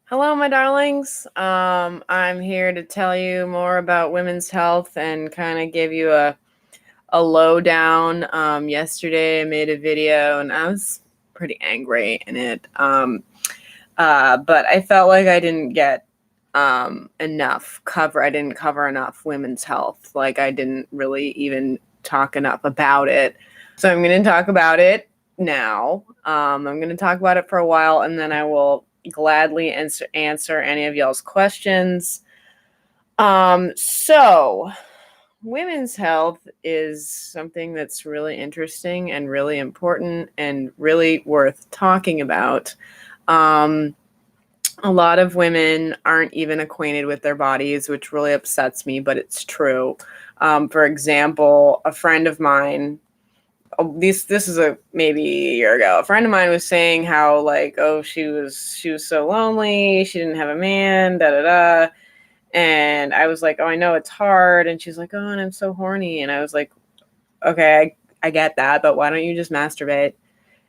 Hello, my darlings. I'm here to tell you more about women's health and kind of give you a lowdown. Yesterday I made a video and I was pretty angry in it. But I felt like I didn't get enough cover. I didn't cover enough women's health. Like I didn't really even talk enough about it. So I'm going to talk about it now. I'm going to talk about it for a while and then I will gladly answer any of y'all's questions. So women's health is something that's really interesting and really important and really worth talking about. A lot of women aren't even acquainted with their bodies, which really upsets me, but it's true. For example, a friend of mine, this is maybe a year ago. A friend of mine was saying how she was so lonely, she didn't have a man, da da da. And I was like, oh, I know it's hard. And she's like, oh, and I'm so horny. And I was like, okay, I get that, but why don't you just masturbate?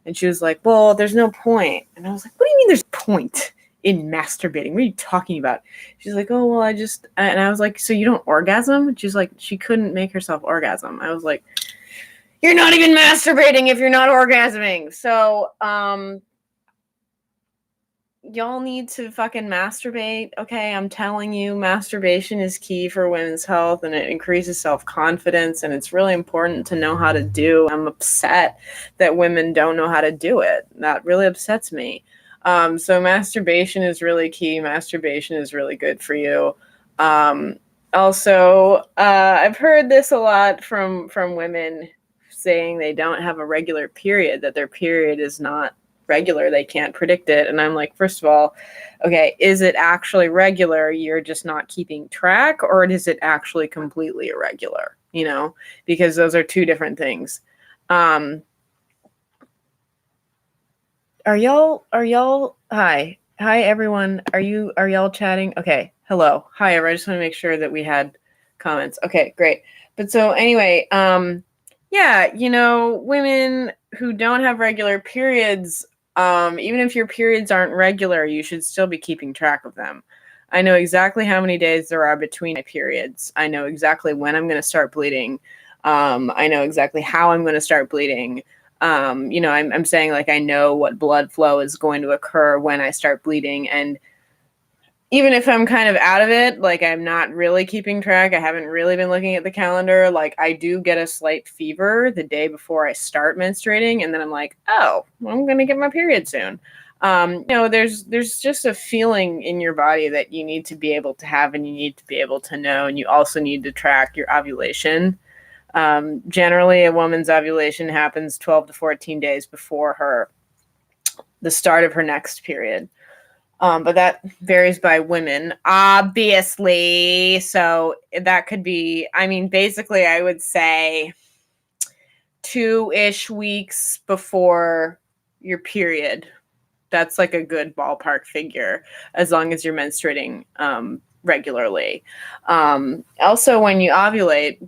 And she was like, well, there's no point. And I was like, what do you mean there's point in masturbating? What are you talking about? She's like, oh, well, and I was like, so you don't orgasm? She's like, she couldn't make herself orgasm. I was like, you're not even masturbating if you're not orgasming. So, y'all need to fucking masturbate. Okay, I'm telling you, masturbation is key for women's health and it increases self-confidence and it's really important to know how to do. I'm upset that women don't know how to do it. That really upsets me. So masturbation is really key. Masturbation is really good for you. Also, I've heard this a lot from women saying they don't have a regular period, that their period is not regular, they can't predict it. And I'm like, first of all, okay, is it actually regular, you're just not keeping track, or is it actually completely irregular? Because those are two different things. Are y'all hi everyone, are y'all chatting? Okay, hello, hi everyone. I just want to make sure that we had comments. Okay, great. But so anyway, yeah, women who don't have regular periods, even if your periods aren't regular, you should still be keeping track of them. I know exactly how many days there are between my periods. I know exactly when I'm going to start bleeding. I know exactly how I'm going to start bleeding. I'm saying, like, I know what blood flow is going to occur when I start bleeding. And even if I'm kind of out of it, like I'm not really keeping track, I haven't really been looking at the calendar, like I do get a slight fever the day before I start menstruating, and then I'm like, oh, well, I'm gonna get my period soon. There's just a feeling in your body that you need to be able to have, and you need to be able to know, and you also need to track your ovulation. Generally, a woman's ovulation happens 12 to 14 days before the start of her next period. But that varies by women, obviously. So that could be, basically, I would say 2-ish weeks before your period. That's like a good ballpark figure, as long as you're menstruating regularly. Also, when you ovulate,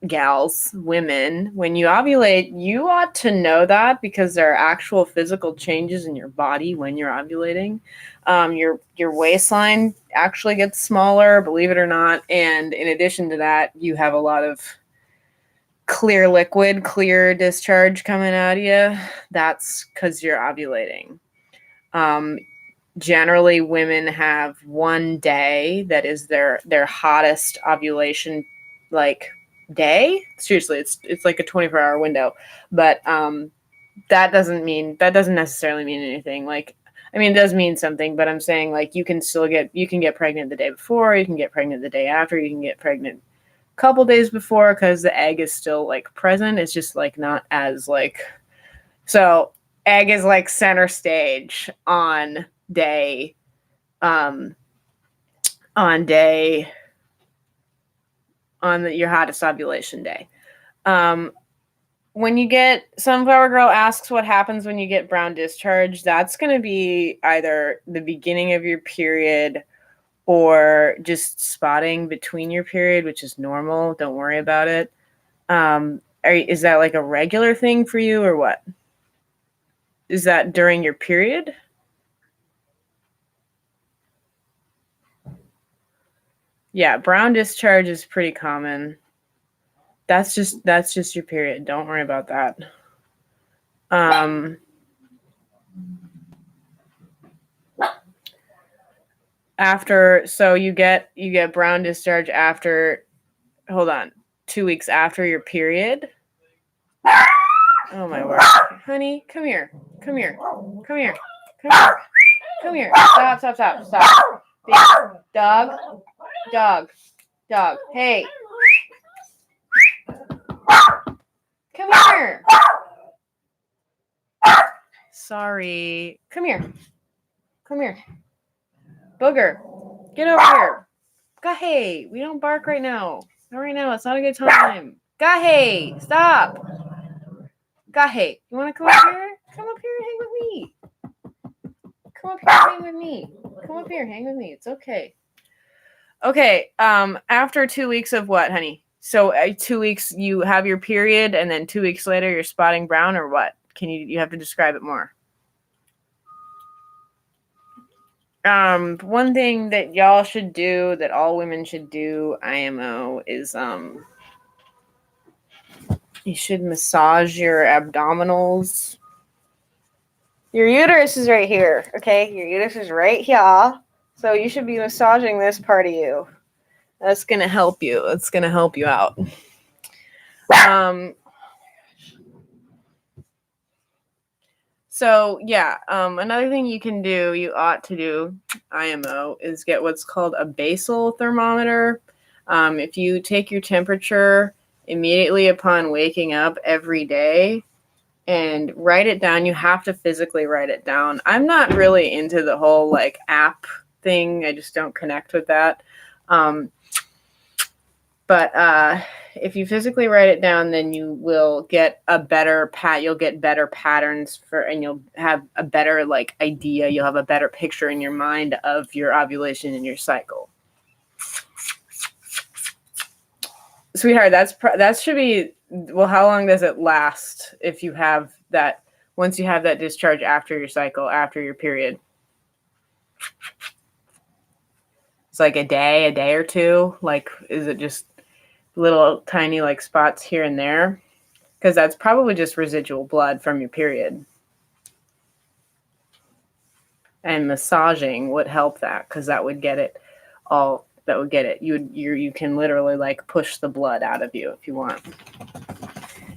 gals, women, when you ovulate, you ought to know that, because there are actual physical changes in your body when you're ovulating. Your waistline actually gets smaller, believe it or not. And in addition to that, you have a lot of clear liquid, clear discharge coming out of you. That's because you're ovulating. Generally, women have one day that is their hottest ovulation, like, day. Seriously, it's like a 24-hour window. But that doesn't necessarily mean anything. Like, it does mean something, but I'm saying, like, you can get pregnant the day before, you can get pregnant the day after, you can get pregnant a couple days before, because the egg is still, like, present. It's just, like, not as, like, so egg is, like, center stage on your hottest ovulation day. When you get, Sunflower Girl asks what happens when you get brown discharge. That's going to be either the beginning of your period or just spotting between your period, which is normal. Don't worry about it. Is that like a regular thing for you, or what? Is that during your period? Yeah, brown discharge is pretty common. That's just your period. Don't worry about that. So you get brown discharge after, hold on, 2 weeks after your period. Oh my word. Honey, come here. Come here. Come here. Come here. Come here. Stop. Dog. Dog. Hey. Come here. Sorry. Come here. Booger. Get over here. Gahe. We don't bark right now. Not right now. It's not a good time. Gahe. Stop. Gahe. You want to come up here? Come up here and hang with me. Come up here and hang with me. Come up here. Hang with me. It's okay. Okay. After 2 weeks of what, honey? So 2 weeks you have your period, and then 2 weeks later you're spotting brown, or what? You have to describe it more. One thing that y'all should do, that all women should do, IMO, is you should massage your abdominals. Your uterus is right here, okay? Your uterus is right here. So you should be massaging this part of you. That's going to help you. It's going to help you out. So yeah, another thing you ought to do, IMO, is get what's called a basal thermometer. If you take your temperature immediately upon waking up every day and write it down, you have to physically write it down. I'm not really into the whole like app thing. I just don't connect with that. But if you physically write it down, then you will get a better you'll get better patterns and you'll have a better like idea. You'll have a better picture in your mind of your ovulation and your cycle. Sweetheart, that should be, well, how long does it last if you have that, once you have that discharge after your cycle, after your period? It's like a day or two? Like, is it just little tiny like spots here and there? Because that's probably just residual blood from your period. And massaging would help that, because that would get it all. That would get it. You can literally like push the blood out of you if you want.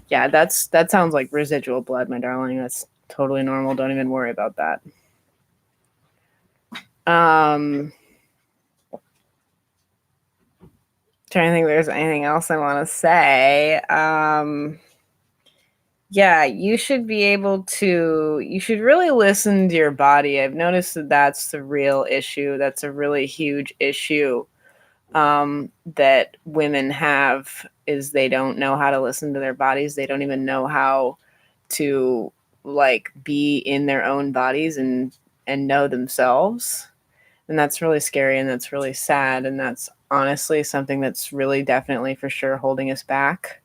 Yeah, that sounds like residual blood, my darling. That's totally normal. Don't even worry about that. Trying to think if there's anything else I want to say. Yeah, you should really listen to your body. I've noticed that that's the real issue. That's a really huge issue that women have, is they don't know how to listen to their bodies. They don't even know how to like be in their own bodies and know themselves. And that's really scary, and that's really sad, and that's honestly something that's really definitely for sure holding us back.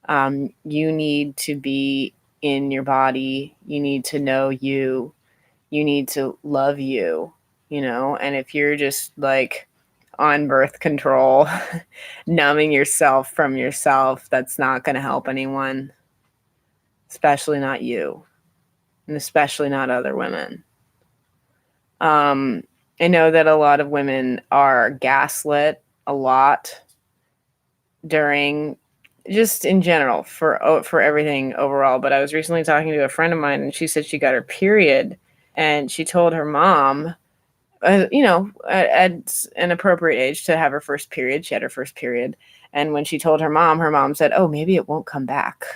You need to be in your body. You need to know you. You need to love you, and if you're just like on birth control, numbing yourself from yourself, that's not going to help anyone, especially not you, and especially not other women. I know that a lot of women are gaslit a lot during, just in general, for everything overall. But I was recently talking to a friend of mine, and she said she got her period, and she told her mom, at an appropriate age to have her first period. She had her first period. And when she told her mom said, "Oh, maybe it won't come back."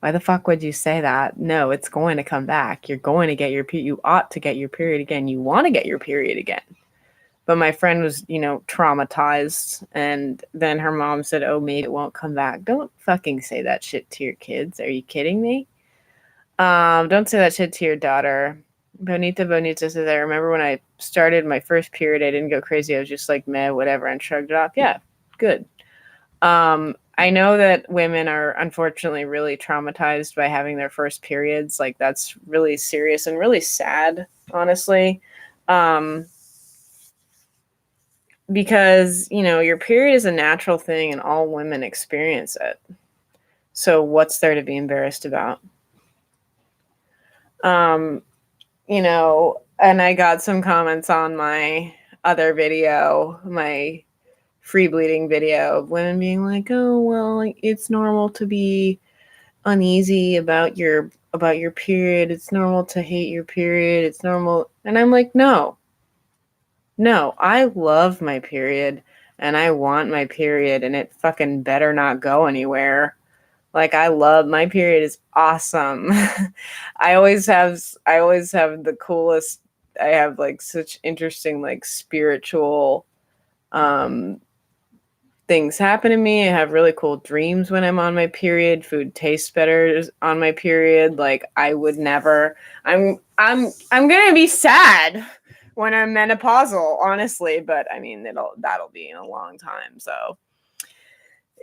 Why the fuck would you say that? No, it's going to come back. You're going to get you ought to get your period again. You want to get your period again. But my friend was, traumatized. And then her mom said, "Oh, maybe it won't come back." Don't fucking say that shit to your kids. Are you kidding me? Don't say that shit to your daughter. Bonita says, "I remember when I started my first period, I didn't go crazy. I was just like, meh, whatever, and shrugged it off." Yeah, good. I know that women are unfortunately really traumatized by having their first periods. Like, that's really serious and really sad, honestly. because, your period is a natural thing and all women experience it. So what's there to be embarrassed about? And I got some comments on my other video, my free bleeding video, of women being like, oh, well, it's normal to be uneasy about your period. It's normal to hate your period. It's normal. And I'm like, no, I love my period and I want my period, and it fucking better not go anywhere. Like, I love my period is awesome. I always have the coolest, I have like such interesting like spiritual things happen to me. I have really cool dreams when I'm on my period. Food tastes better on my period. Like, I would never. I'm gonna be sad when I'm menopausal, honestly. But I mean, that'll be in a long time. So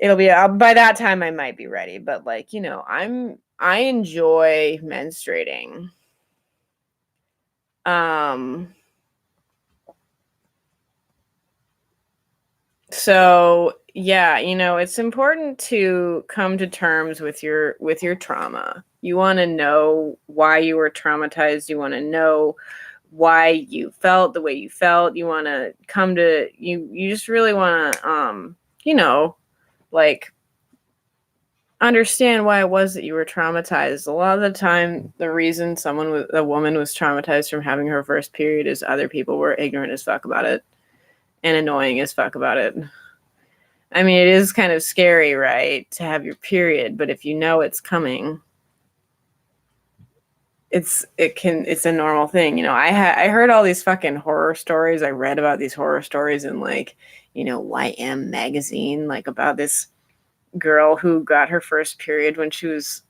it'll be by that time I might be ready. But like, I enjoy menstruating. So yeah, it's important to come to terms with your trauma. You want to know why you were traumatized. You want to know why you felt the way you felt. You want to come to you just really want to like understand why it was that you were traumatized. A lot of the time, the reason a woman was traumatized from having her first period is other people were ignorant as fuck about it and annoying as fuck about it. I mean, it is kind of scary, right, to have your period, but if you know it's coming, it's a normal thing. I heard all these fucking horror stories. I read about these horror stories in like, YM magazine, like about this girl who got her first period when she was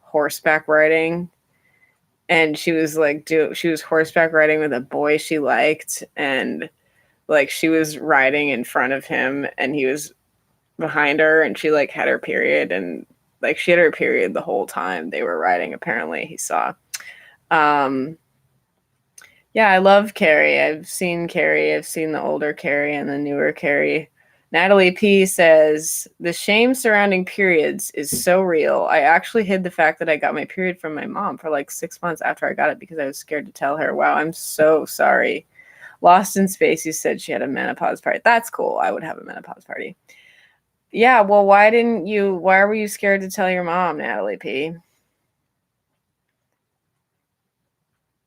horseback riding, and she was horseback riding with a boy she liked, and like she was riding in front of him and he was behind her, and she like had her period, and like she had her period the whole time they were riding. Apparently he saw. Yeah, I love Carrie. I've seen the older Carrie and the newer Carrie. Natalie P says, the shame surrounding periods is so real. I actually hid the fact that I got my period from my mom for like 6 months after I got it because I was scared to tell her. Wow, I'm so sorry. Lost in Space, you said she had a menopause party. That's cool. I would have a menopause party. Yeah, well, why were you scared to tell your mom, Natalie P?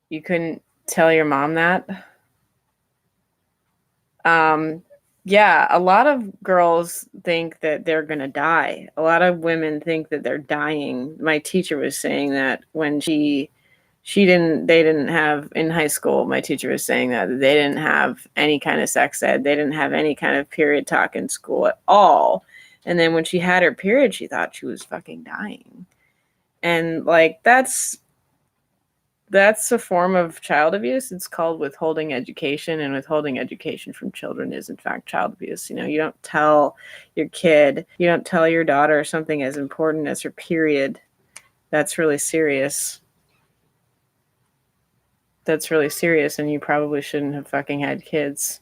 You couldn't tell your mom that? Yeah, a lot of girls think that they're going to die. A lot of women think that they're dying. My teacher was saying that when they didn't have in high school, my teacher was saying that they didn't have any kind of sex ed. They didn't have any kind of period talk in school at all. And then when she had her period, she thought she was fucking dying. And like, that's a form of child abuse. It's called withholding education, and withholding education from children is in fact child abuse. You don't tell your kid, you don't tell your daughter something as important as her period. That's really serious. And you probably shouldn't have fucking had kids.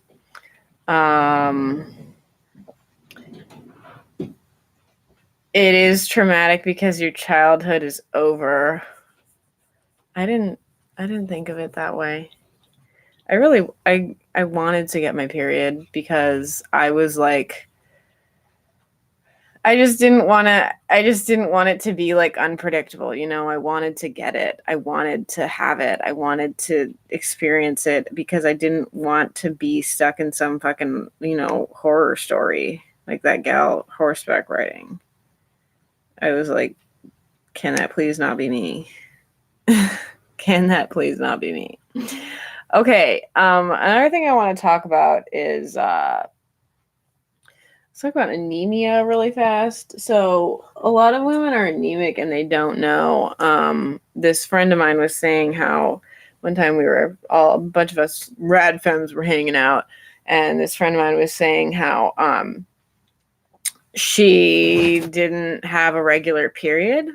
It is traumatic because your childhood is over. I didn't think of it that way. I wanted to get my period because I was like, I just didn't want it to be like unpredictable. I wanted to get it. I wanted to have it. I wanted to experience it because I didn't want to be stuck in some fucking, horror story like that gal horseback riding. I was like, can that please not be me? Can that please not be me? Okay. Another thing I want to talk about is let's talk about anemia really fast. So a lot of women are anemic and they don't know. This friend of mine was saying how one time a bunch of us rad femmes were hanging out, and this friend of mine was saying how she didn't have a regular period.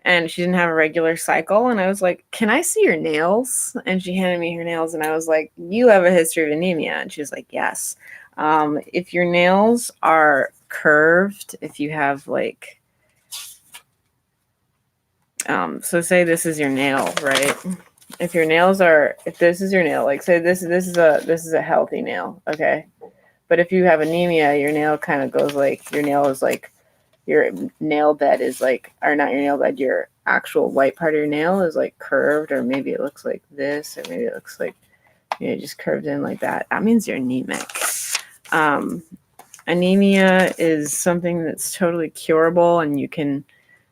and she didn't have a regular cycle. And I was like, can I see your nails? And she handed me her nails, and I was like, you have a history of anemia. And she was like, yes. If your nails are curved, if you have like, so say this is your nail, right? If this is your nail, like say this is a healthy nail, okay? But if you have anemia, your nail kind of goes like, your nail is like, your nail bed is like, or not your nail bed, your actual white part of your nail is like curved, or maybe it looks like this, or maybe it looks like, just curved in like that. That means you're anemic. Anemia is something that's totally curable, and you can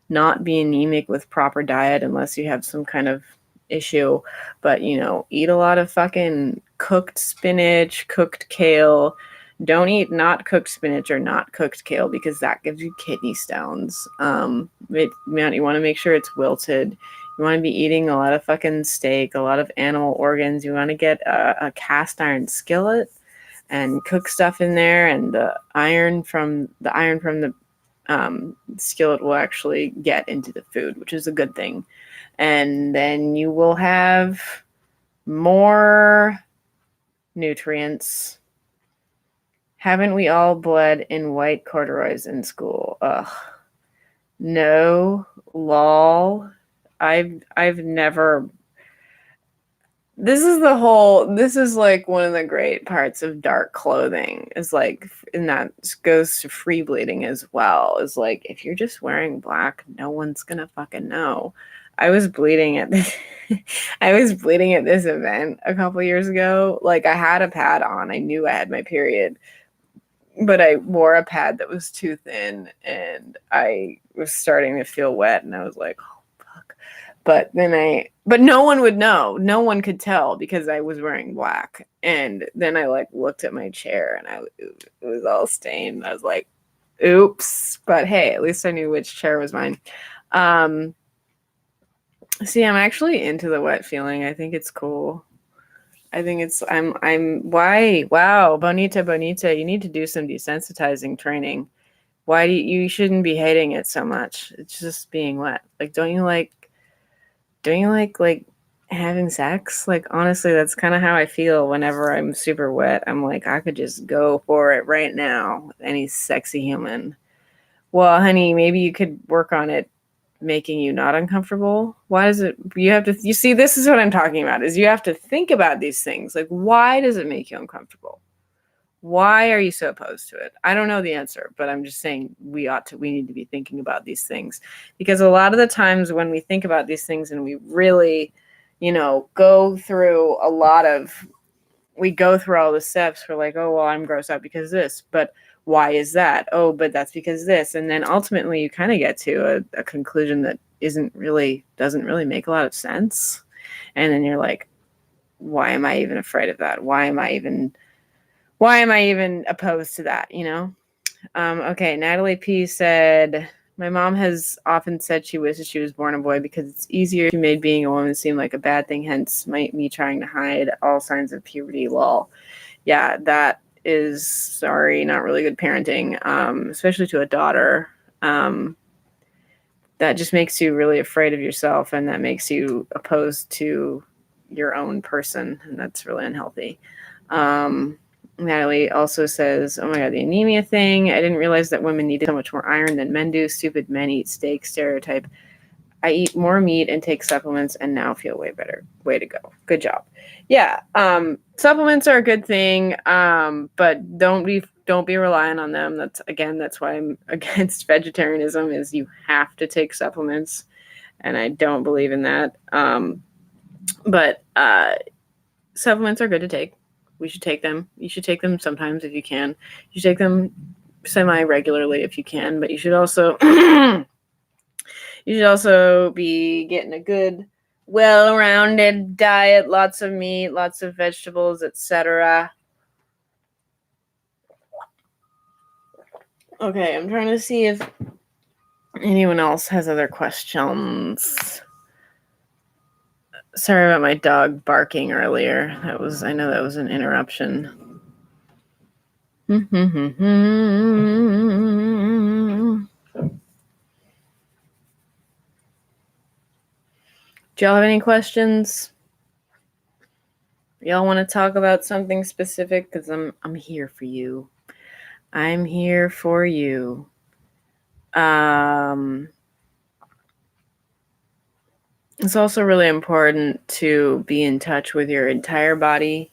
not be anemic with proper diet unless you have some kind of issue. But eat a lot of fucking cooked spinach, cooked kale. Don't eat not cooked spinach or not cooked kale, because that gives you kidney stones. You want to make sure it's wilted. You want to be eating a lot of fucking steak, a lot of animal organs. You want to get a cast iron skillet and cook stuff in there, and the iron from the skillet will actually get into the food, which is a good thing. And then you will have more nutrients. Haven't we all bled in white corduroys in school? Ugh. No, lol. I've never. This is like one of the great parts of dark clothing, is like, and that goes to free bleeding as well, is like, if you're just wearing black, no one's gonna fucking know. I was bleeding at this event a couple years ago. Like, I had a pad on. I knew I had my period, but I wore a pad that was too thin, and I was starting to feel wet, and I was like, oh fuck. But no one would know. No one could tell because I was wearing black. And then I like looked at my chair, and it was all stained. I was like, oops. But hey, at least I knew which chair was mine. See, I'm actually into the wet feeling. I think it's cool. I think it's, why? Wow, Bonita, you need to do some desensitizing training. Why you shouldn't be hating it so much? It's just being wet. Like, don't you like having sex? Like, honestly, that's kind of how I feel whenever I'm super wet. I'm like, I could just go for it right now with any sexy human. Well, honey, maybe you could work on it making you not uncomfortable. Why does it, you see, this is what I'm talking about, is you have to think about these things. Like, why does it make you uncomfortable? Why are you so opposed to it? I don't know the answer, but I'm just saying we need to be thinking about these things, because a lot of the times when we think about these things and we really, go through all the steps, we're like, oh, well, I'm grossed out because of this, but why is that? Oh, but that's because this. And then ultimately you kind of get to a conclusion that doesn't really make a lot of sense. And then you're like, why am I even afraid of that? Why am I even opposed to that? Okay. Natalie P said, my mom has often said she wishes she was born a boy because it's easier. She made being a woman seem like a bad thing. Hence me trying to hide all signs of puberty. Lol. Yeah, that is, sorry, not really good parenting, especially to a daughter. That just makes you really afraid of yourself, and that makes you opposed to your own person, and that's really unhealthy. Natalie also says, oh my God, the anemia thing. I didn't realize that women needed so much more iron than men do. Stupid men eat steak stereotype. I eat more meat and take supplements and now feel way better. Way to go. Good job. Yeah. Supplements are a good thing. But don't be relying on them. That's why I'm against vegetarianism, is you have to take supplements. And I don't believe in that. But supplements are good to take. We should take them. You should take them sometimes if you can. You should take them semi-regularly if you can, but you should also be getting a good, well-rounded diet, lots of meat, lots of vegetables, etc. Okay, I'm trying to see if anyone else has other questions. Sorry about my dog barking earlier. I know that was an interruption. Do y'all have any questions? Y'all want to talk about something specific? Because I'm here for you. I'm here for you. It's also really important to be in touch with your entire body,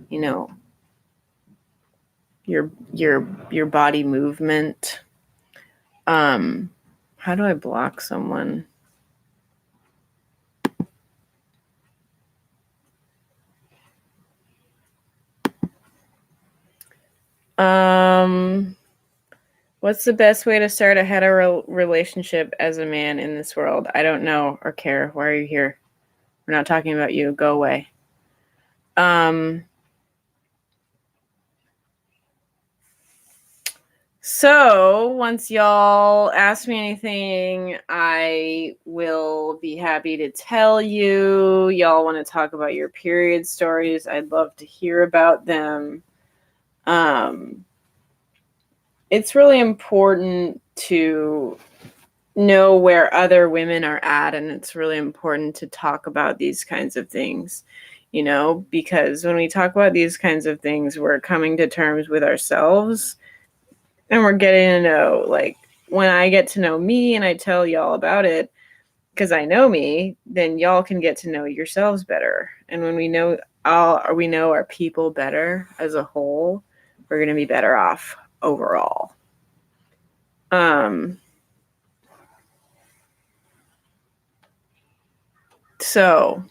you know, your body movement. How do I block someone? What's the best way to start a hetero relationship as a man in this world? I don't know or care. Why are you here? We're not talking about you. Go away. So once y'all ask me anything, I will be happy to tell you. Y'all want to talk about your period stories? I'd love to hear about them. It's really important to know where other women are at, and it's really important to talk about these kinds of things, because when we talk about these kinds of things, we're coming to terms with ourselves, and we're getting to know, like, when I get to know me and I tell y'all about it because I know me, then y'all can get to know yourselves better. And when we know our people better as a whole, we're going to be better off overall. So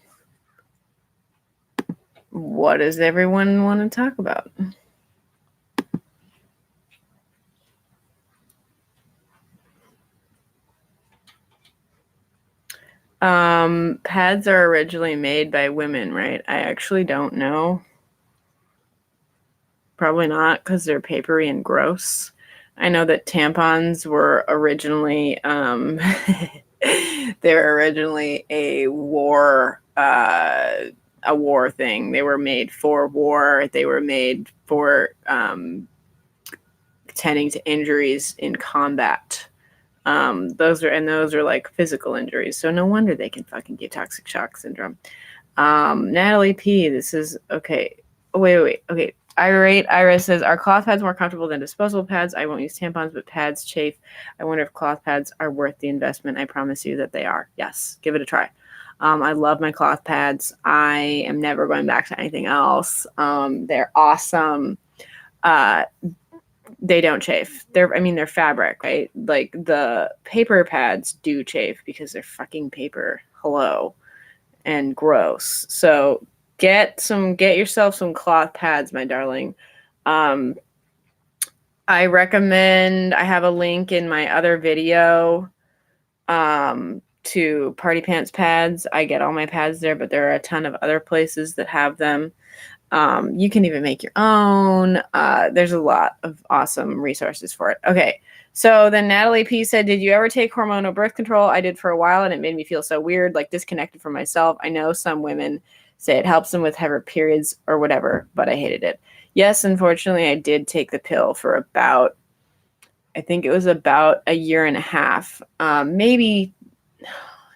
what does everyone want to talk about? Pads are originally made by women, right? I actually don't know. Probably not, because they're papery and gross. I know that tampons were originally they were originally a war thing. They were made for war. They were made for tending to injuries in combat. Those are like physical injuries. So no wonder they can fucking get toxic shock syndrome. Natalie P, this is okay. Wait. Okay. Irate Iris says, are cloth pads more comfortable than disposable pads? I won't use tampons, but pads chafe. I wonder if cloth pads are worth the investment. I promise you that they are. Yes, give it a try. I love my cloth pads. I am never going back to anything else. They're awesome. They don't chafe. They're fabric, right? Like the paper pads do chafe because they're fucking paper. Hello. And gross. So get yourself some cloth pads, my darling. I recommend, I have a link in my other video to Party Pants pads. I get all my pads there, but there are a ton of other places that have them. You can even make your own. There's a lot of awesome resources for it. Okay. So then Natalie P said, did you ever take hormonal birth control? I did for a while, and it made me feel so weird, like disconnected from myself. I know some women say it helps them with heavy periods or whatever, but I hated it. Yes, unfortunately, I did take the pill for about, I think it was about a year and a half. Maybe it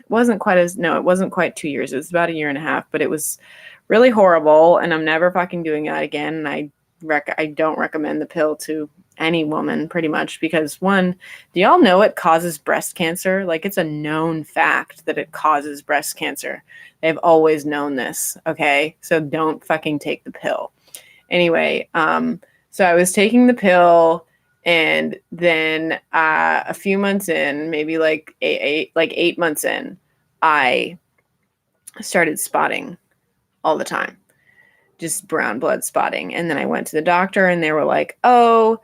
wasn't quite 2 years. It was about a year and a half, but it was really horrible, and I'm never fucking doing that again. And I don't recommend the pill to any woman, pretty much, because one, do y'all know it causes breast cancer? Like, it's a known fact that it causes breast cancer. They've always known this, okay? So don't fucking take the pill. Anyway, so I was taking the pill, and then a few months in, maybe like 8 months in, I started spotting all the time, just brown blood spotting. And then I went to the doctor, and they were like, oh,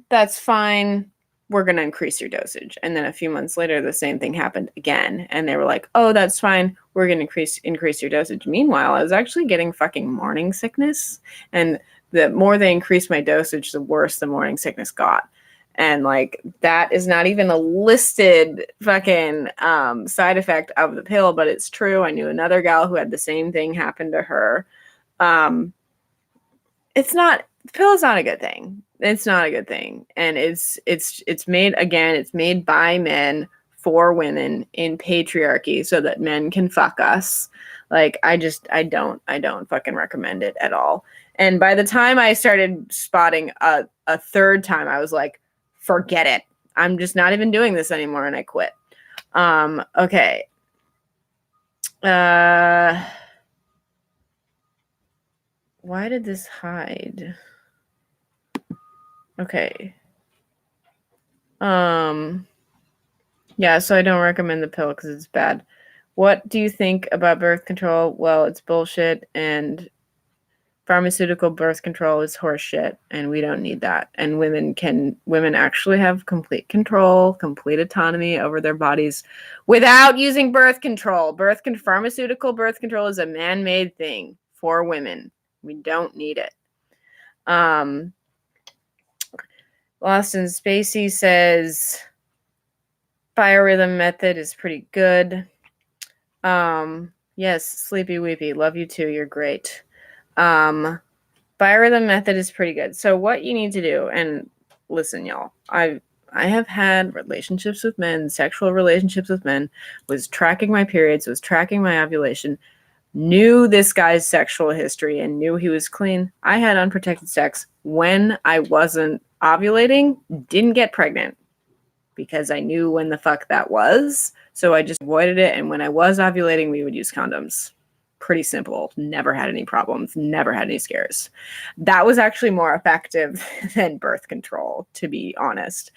that's fine. We're going to increase your dosage. And then a few months later, the same thing happened again. And they were like, oh, that's fine. We're going to increase your dosage. Meanwhile, I was actually getting fucking morning sickness. And the more they increased my dosage, the worse the morning sickness got. And like, that is not even a listed fucking side effect of the pill, but it's true. I knew another gal who had the same thing happen to her. The pill is not a good thing. It's not a good thing. And it's made, again, it's made by men for women in patriarchy so that men can fuck us. Like, I don't fucking recommend it at all. And by the time I started spotting a third time, I was like, forget it. I'm just not even doing this anymore, and I quit. Okay. Why did this hide? Okay. Yeah, so I don't recommend the pill because it's bad. What do you think about birth control? Well, it's bullshit, and pharmaceutical birth control is horseshit, and we don't need that. And women actually have complete control, complete autonomy over their bodies without using birth control. Pharmaceutical birth control is a man-made thing for women. We don't need it. Lost in Spacey says biorhythm method is pretty good. Yes, Sleepy Weepy, love you too. You're great. Biorhythm method is pretty good. So what you need to do, and listen, y'all, I have had relationships with men, sexual relationships with men, was tracking my periods, was tracking my ovulation, knew this guy's sexual history and knew he was clean. I had unprotected sex when I wasn't ovulating, didn't get pregnant because I knew when the fuck that was. So I just avoided it. And when I was ovulating, we would use condoms. Pretty simple. Never had any problems. Never had any scares. That was actually more effective than birth control, to be honest.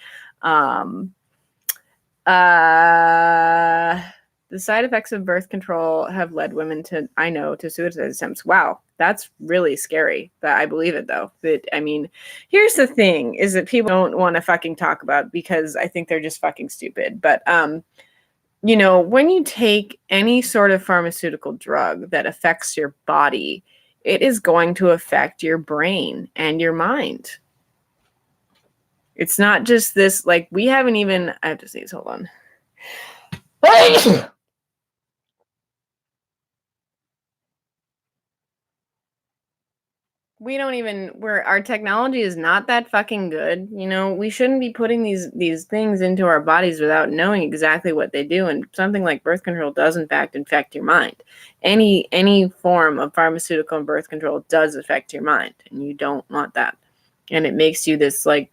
The side effects of birth control have led women to suicide attempts. Wow, that's really scary. But I believe it, though. But I mean, here's the thing: is that people don't want to fucking talk about because I think they're just fucking stupid. But when you take any sort of pharmaceutical drug that affects your body, it is going to affect your brain and your mind. It's not just this. Like, we haven't even. I have to sneeze. Hold on. Our technology is not that fucking good. We shouldn't be putting these things into our bodies without knowing exactly what they do. And something like birth control does in fact affect your mind. Any form of pharmaceutical and birth control does affect your mind, and you don't want that. And it makes you this like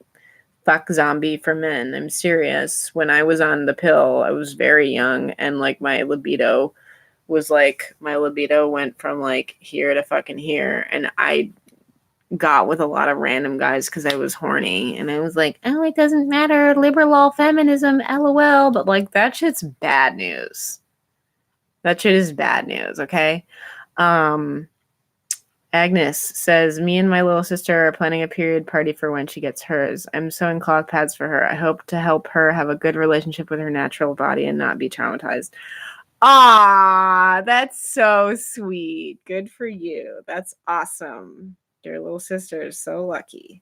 fuck zombie for men. I'm serious. When I was on the pill, I was very young, and like my libido went from like here to fucking here, and I got with a lot of random guys because I was horny, and I was like, oh, it doesn't matter, liberal all feminism, lol. But like, that shit's bad news. That shit is bad news. Okay. Agnes says, me and my little sister are planning a period party for when she gets hers. I'm sewing cloth pads for her. I hope to help her have a good relationship with her natural body and not be traumatized. Ah, that's so sweet. Good for you. That's awesome. Your little sister is so lucky.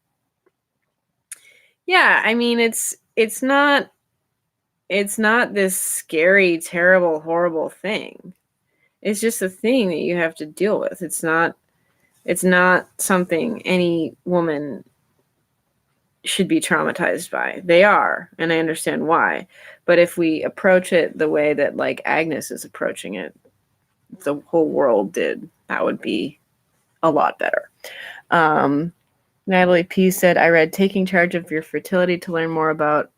Yeah, I mean, it's not this scary, terrible, horrible thing. It's just a thing that you have to deal with. It's not something any woman should be traumatized by. They are, and I understand why. But if we approach it the way that like Agnes is approaching it, the whole world did, that would be a lot better. Natalie P said, I read Taking Charge of Your Fertility to learn more about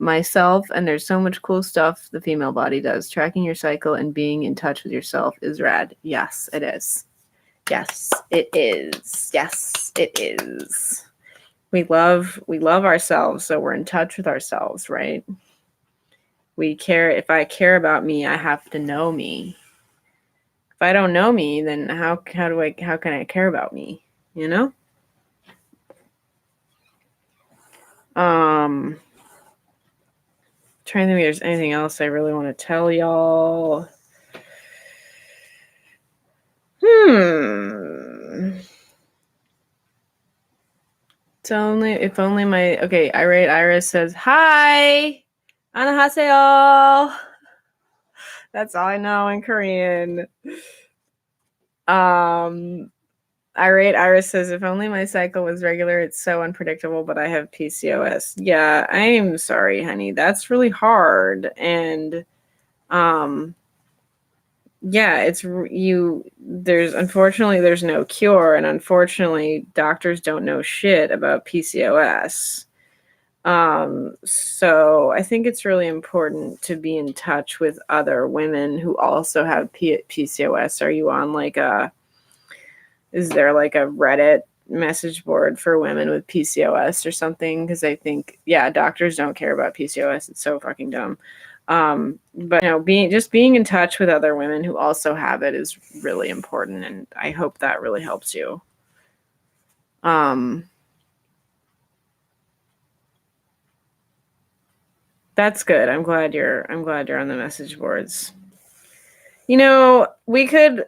myself, and there's so much cool stuff the female body does. Tracking your cycle and being in touch with yourself is rad. Yes, it is. Yes, it is. Yes, it is. We love ourselves, so we're in touch with ourselves, right? We care. If I care about me, I have to know me. If I don't know me, then how can I care about me? Trying to think if there's anything else I really want to tell y'all. If only my irate Iris says hi. 안녕하세요. That's all I know in Korean. Irate Iris says, if only my cycle was regular, it's so unpredictable, but I have PCOS. Yeah, I'm sorry, honey. That's really hard. And yeah, unfortunately there's no cure, and unfortunately doctors don't know shit about PCOS. So I think it's really important to be in touch with other women who also have PCOS. Are you on is there like a Reddit message board for women with PCOS or something? Because I think, yeah, doctors don't care about PCOS. It's so fucking dumb. But being in touch with other women who also have it is really important, and I hope that really helps you. That's good. I'm glad you're on the message boards. We could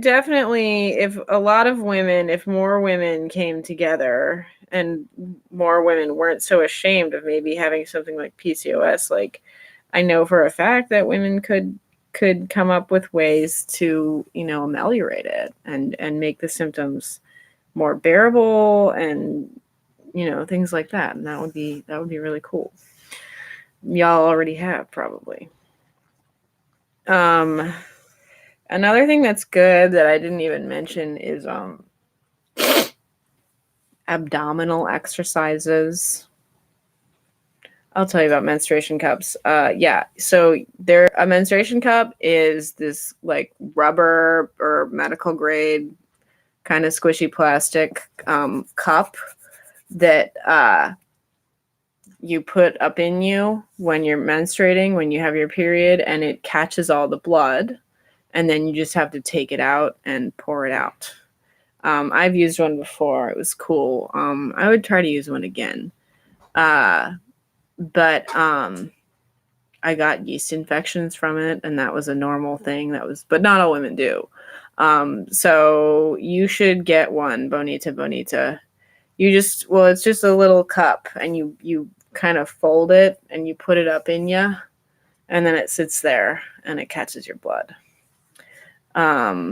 definitely, if more women came together and more women weren't so ashamed of maybe having something like PCOS, like I know for a fact that women could come up with ways to, ameliorate it and make the symptoms more bearable and, things like that. And that would be really cool. Y'all already have probably. Another thing that's good that I didn't even mention is abdominal exercises. I'll tell you about menstruation cups. Yeah, so a menstruation cup is this like rubber or medical grade kind of squishy plastic cup that you put up in you when you're menstruating, when you have your period, and it catches all the blood, and then you just have to take it out and pour it out. I've used one before. It was cool. I would try to use one again. But I got yeast infections from it, and that was a normal thing. But not all women do. So you should get one, Bonita. It's just a little cup, and you kind of fold it and you put it up in you, and then it sits there and it catches your blood. Yeah,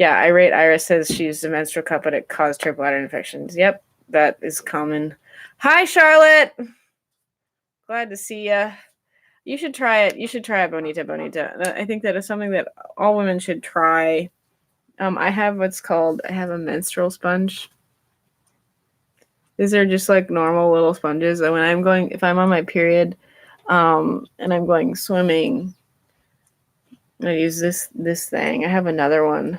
Irate Iris says she used a menstrual cup, but it caused her bladder infections. Yep, that is common. Hi, Charlotte. Glad to see you. You should try it. Bonita. I think that is something that all women should try. I have a menstrual sponge. These are just like normal little sponges. And if I'm on my period, and I'm going swimming, I use this thing. I have another one,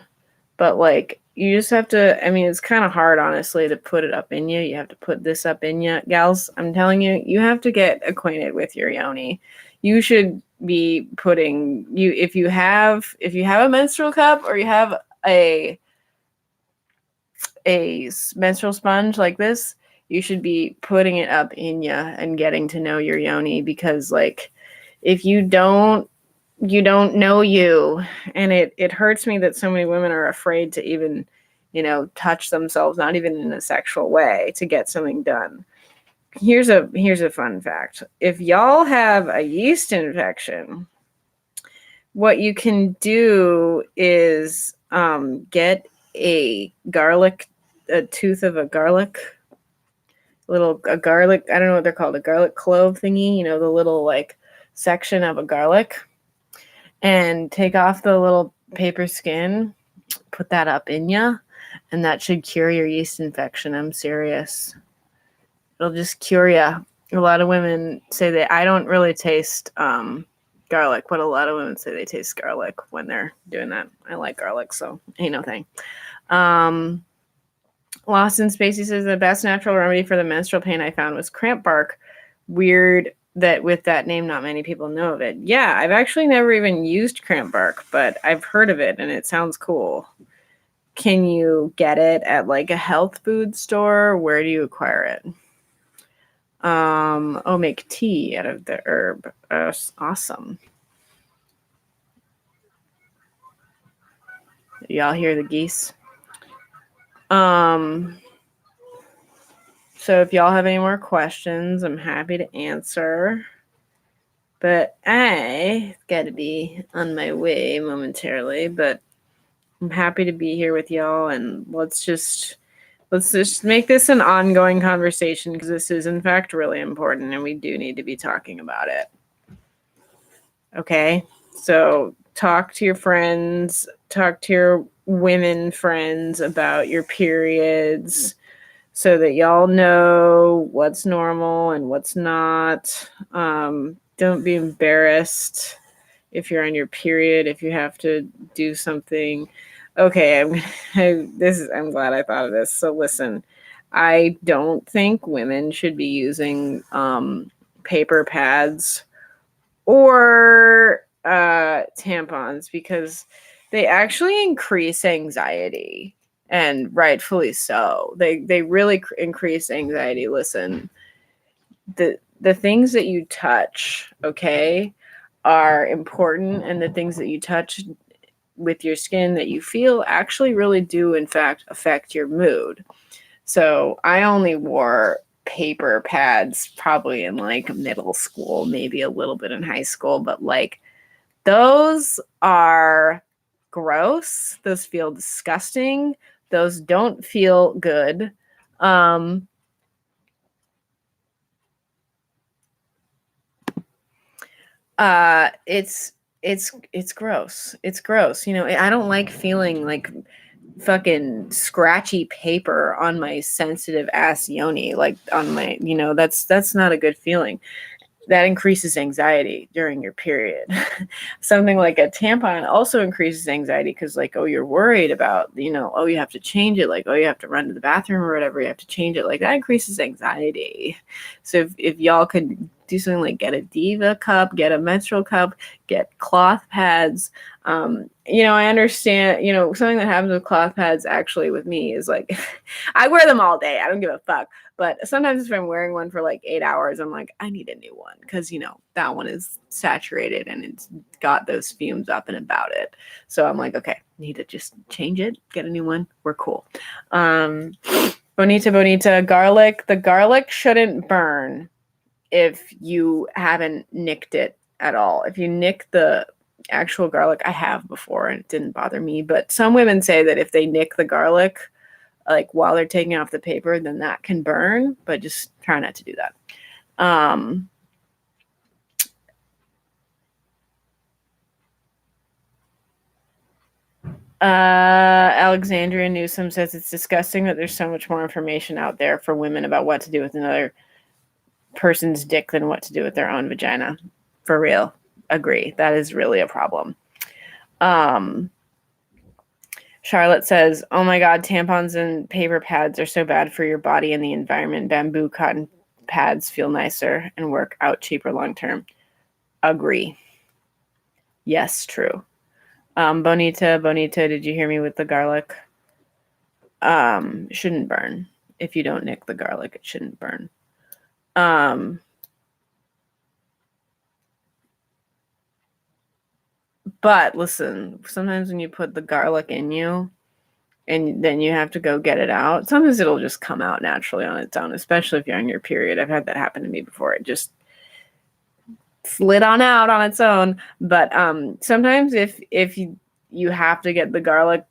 but like you just have to. I mean, it's kind of hard, honestly, to put it up in you. You have to put this up in you, gals. I'm telling you, you have to get acquainted with your yoni. You should be if you have a menstrual cup or you have a menstrual sponge like this, you should be putting it up in you and getting to know your yoni, because like if you don't know you, and it hurts me that so many women are afraid to even, touch themselves, not even in a sexual way, to get something done. Here's a fun fact. If y'all have a yeast infection, what you can do is get a tooth of a garlic, a garlic, I don't know what they're called, a garlic clove thingy, the little like section of a garlic, and take off the little paper skin, put that up in you, and that should cure your yeast infection. I'm serious. It'll just cure you. A lot of women say that I don't really taste garlic, but a lot of women say they taste garlic when they're doing that. I like garlic, so ain't no thing. Lost in Spacey says the best natural remedy for the menstrual pain I found was cramp bark. Weird that with that name, not many people know of it. Yeah, I've actually never even used cramp bark, but I've heard of it and it sounds cool. Can you get it at like a health food store? Where do you acquire it? Make tea out of the herb. Awesome. Y'all hear the geese? So if y'all have any more questions, I'm happy to answer. But I got to be on my way momentarily. But I'm happy to be here with y'all, and let's just make this an ongoing conversation, because this is in fact really important and we do need to be talking about it. Okay? So talk to your friends, talk to your women friends about your periods, so that y'all know what's normal and what's not. Don't be embarrassed if you're on your period, if you have to do something. Okay, I'm glad I thought of this. So listen, I don't think women should be using paper pads or tampons, because they actually increase anxiety, and rightfully so. They really increase anxiety. Listen, the things that you touch, okay, are important, and the things that you touch with your skin that you feel actually really do in fact affect your mood. So I only wore paper pads probably in like middle school, maybe a little bit in high school, but like those are gross. Those feel disgusting. Those don't feel good. It's gross. It's gross. You know, I don't like feeling like fucking scratchy paper on my sensitive ass yoni, like on my, you know, that's not a good feeling. That increases anxiety during your period. Something like a tampon also increases anxiety, because like, oh, you're worried about, you know, oh, you have to change it, like, oh, you have to run to the bathroom or whatever, you have to change it, like that increases anxiety. So if y'all could do something like get a diva cup, get a menstrual cup, get cloth pads. You know, I understand, you know, something that happens with cloth pads actually with me is like I wear them all day, I don't give a fuck. But sometimes if I'm wearing one for like 8 hours, I'm like, I need a new one, because, you know, that one is saturated and it's got those fumes up and about it. So I'm like, okay, need to just change it, get a new one. We're cool. Bonita, garlic. The garlic shouldn't burn if you haven't nicked it at all. If you nick the actual garlic, I have before and it didn't bother me. But some women say that if they nick the garlic, like while they're taking off the paper, then that can burn, but just try not to do that. Alexandria Newsom says it's disgusting that there's so much more information out there for women about what to do with another person's dick than what to do with their own vagina. For real. Agree. That is really a problem. Charlotte says, oh my God, tampons and paper pads are so bad for your body and the environment. Bamboo cotton pads feel nicer and work out cheaper long term. Agree. Yes, true. Bonita, did you hear me with the garlic? Shouldn't burn. If you don't nick the garlic, it shouldn't burn. But listen, sometimes when you put the garlic in you and then you have to go get it out, sometimes it'll just come out naturally on its own, especially if you're on your period. I've had that happen to me before. It just slid on out on its own. But sometimes if you have to get the garlic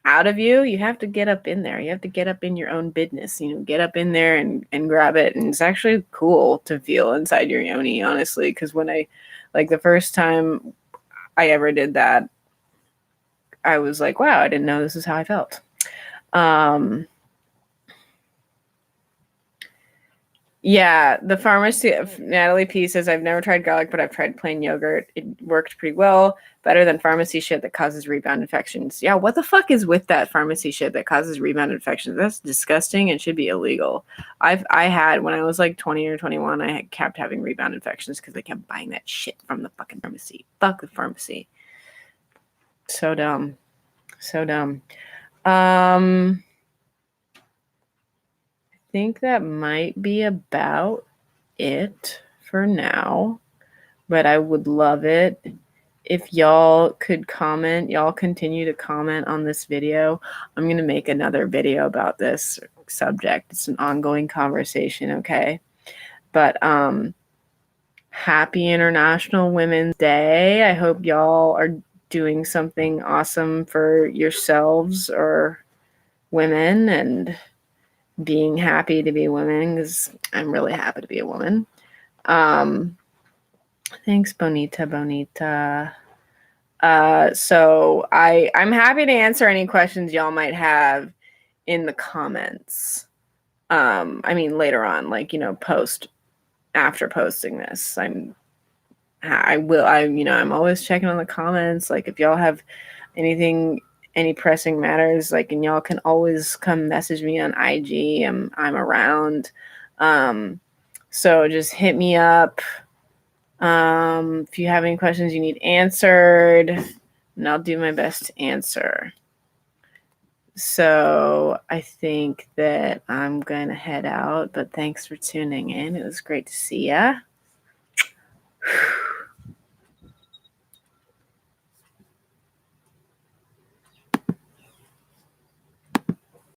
out of you, you have to get up in there. You have to get up in your own business, you know, get up in there and grab it. And it's actually cool to feel inside your yoni, honestly, because when I, like the first time I ever did that, I was like, wow, I didn't know this is how I felt. Yeah, the pharmacy, Natalie P says, I've never tried garlic, but I've tried plain yogurt. It worked pretty well, better than pharmacy shit that causes rebound infections. Yeah, what the fuck is with that pharmacy shit that causes rebound infections? That's disgusting and should be illegal. I had, when I was like 20 or 21, I had kept having rebound infections because I kept buying that shit from the fucking pharmacy. Fuck the pharmacy. So dumb. So dumb. I think that might be about it for now, but I would love it if y'all could comment. Y'all continue to comment on this video. I'm going to make another video about this subject. It's an ongoing conversation, okay? But happy International Women's Day. I hope y'all are doing something awesome for yourselves or women and being happy to be women, because I'm really happy to be a woman. Thanks, Bonita. So I'm happy to answer any questions y'all might have in the comments. I mean, later on, like, after posting this, I'm always checking on the comments. Like, if y'all have anything, any pressing matters, like, and y'all can always come message me on IG. I'm around. So just hit me up. If you have any questions you need answered, and I'll do my best to answer. So I think that I'm going to head out, but thanks for tuning in. It was great to see ya.